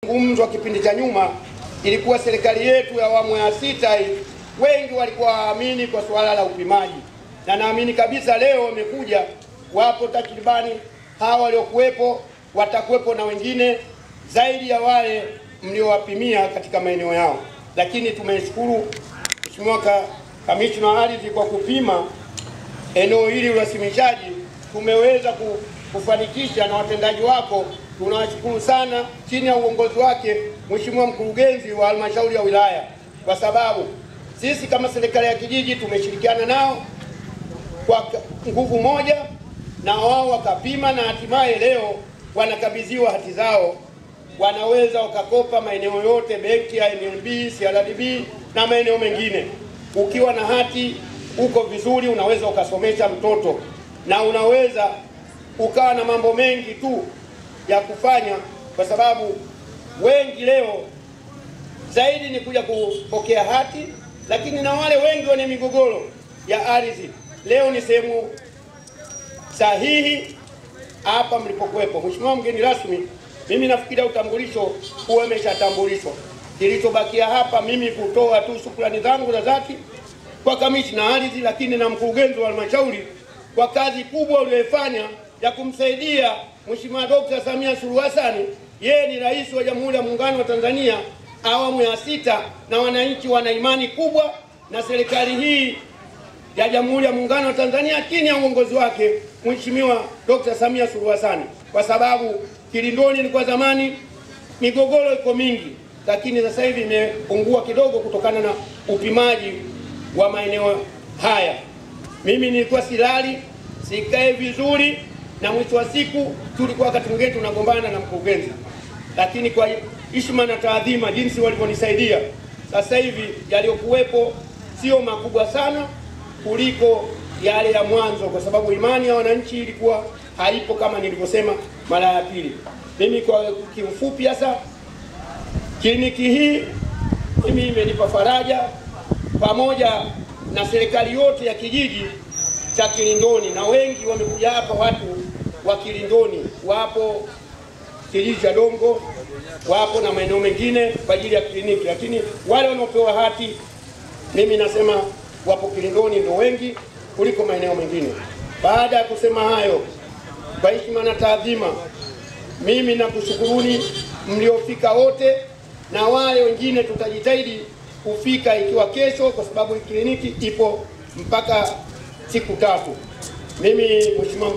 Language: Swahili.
Ngumzo kipindi cha nyuma ilikuwa serikali yetu ya awamu ya sita wengi walikuwa waamini kwa swala la upimaji, na naamini kabisa leo wamekuja, wapo takribani hawa waliokuwepo, watakuwepo na wengine zaidi ya wale mliowapimia katika maeneo yao. Lakini tumeshukuru Mheshimiwa Kamishna wa Ardhi kwa kupima eneo hili urasimishaji, tumeweza kufanikisha, na watendaji wako tunawashukuru sana chini ya uongozi wake Mheshimiwa mkurugenzi wa halmashauri ya wilaya, kwa sababu sisi kama serikali ya kijiji tumeshirikiana nao kwa nguvu moja, na wao wakapima, na hatimaye leo wanakabidhiwa hati zao, wanaweza wakakopa maeneo yote, benki ya NMB, CRDB na maeneo mengine. Ukiwa na hati uko vizuri, unaweza ukasomesha mtoto na unaweza ukawa na mambo mengi tu ya kufanya, kwa sababu wengi leo zaidi ni kuja kupokea hati, lakini na wale wengi wenye migogoro ya ardhi leo ni sehemu sahihi hapa mlipokuwepo. Mheshimiwa mgeni rasmi, mimi nafikiria utambulisho huwa umeshatambulishwa. Kilichobakia hapa mimi kutoa tu shukrani zangu za dhati kwa kamishna ardhi, lakini na mkurugenzi wa halmashauri kwa kazi kubwa uliyofanya ya kumsaidia Mheshimiwa Dr. Samia Suluhu Hassan. Yeye ni rais wa Jamhuri ya Muungano wa Tanzania awamu ya sita, na wananchi wana imani kubwa na serikali hii ya Jamhuri ya Muungano wa Tanzania chini ya uongozi wake Mheshimiwa Dr. Samia Suluhu Hassan, kwa sababu Kilindoni ilikuwa zamani migogoro iko mingi, lakini sasa hivi imepungua kidogo kutokana na upimaji wa maeneo haya. Mimi nilikuwa silali, sikae vizuri, na mwisho wa siku tulikuwa wakati mwingine tunagombana na mkurugenzi, lakini kwa heshima na taadhima jinsi walivyonisaidia, sasa hivi yaliyokuwepo sio makubwa sana kuliko yale ya mwanzo, kwa sababu imani ya wananchi ilikuwa haipo kama nilivyosema mara ya pili. Mimi kwa kiufupi sasa, kliniki hii mimi imenipa faraja, pamoja na serikali yote ya kijiji cha Kilindoni, na wengi wamekuja hapa, watu wa Kilindoni wapo kijiji cha Dongo, wapo na maeneo mengine kwa ajili ya kliniki, lakini wale wanaopewa hati mimi nasema wapo Kilindoni ndio wengi kuliko maeneo mengine. Baada ya kusema hayo, kwa heshima na taadhima, mimi nakushukuruni mliofika wote, na wale wengine tutajitahidi kufika ikiwa kesho, kwa sababu kliniki ipo mpaka siku 3. Mimi Mheshimiwa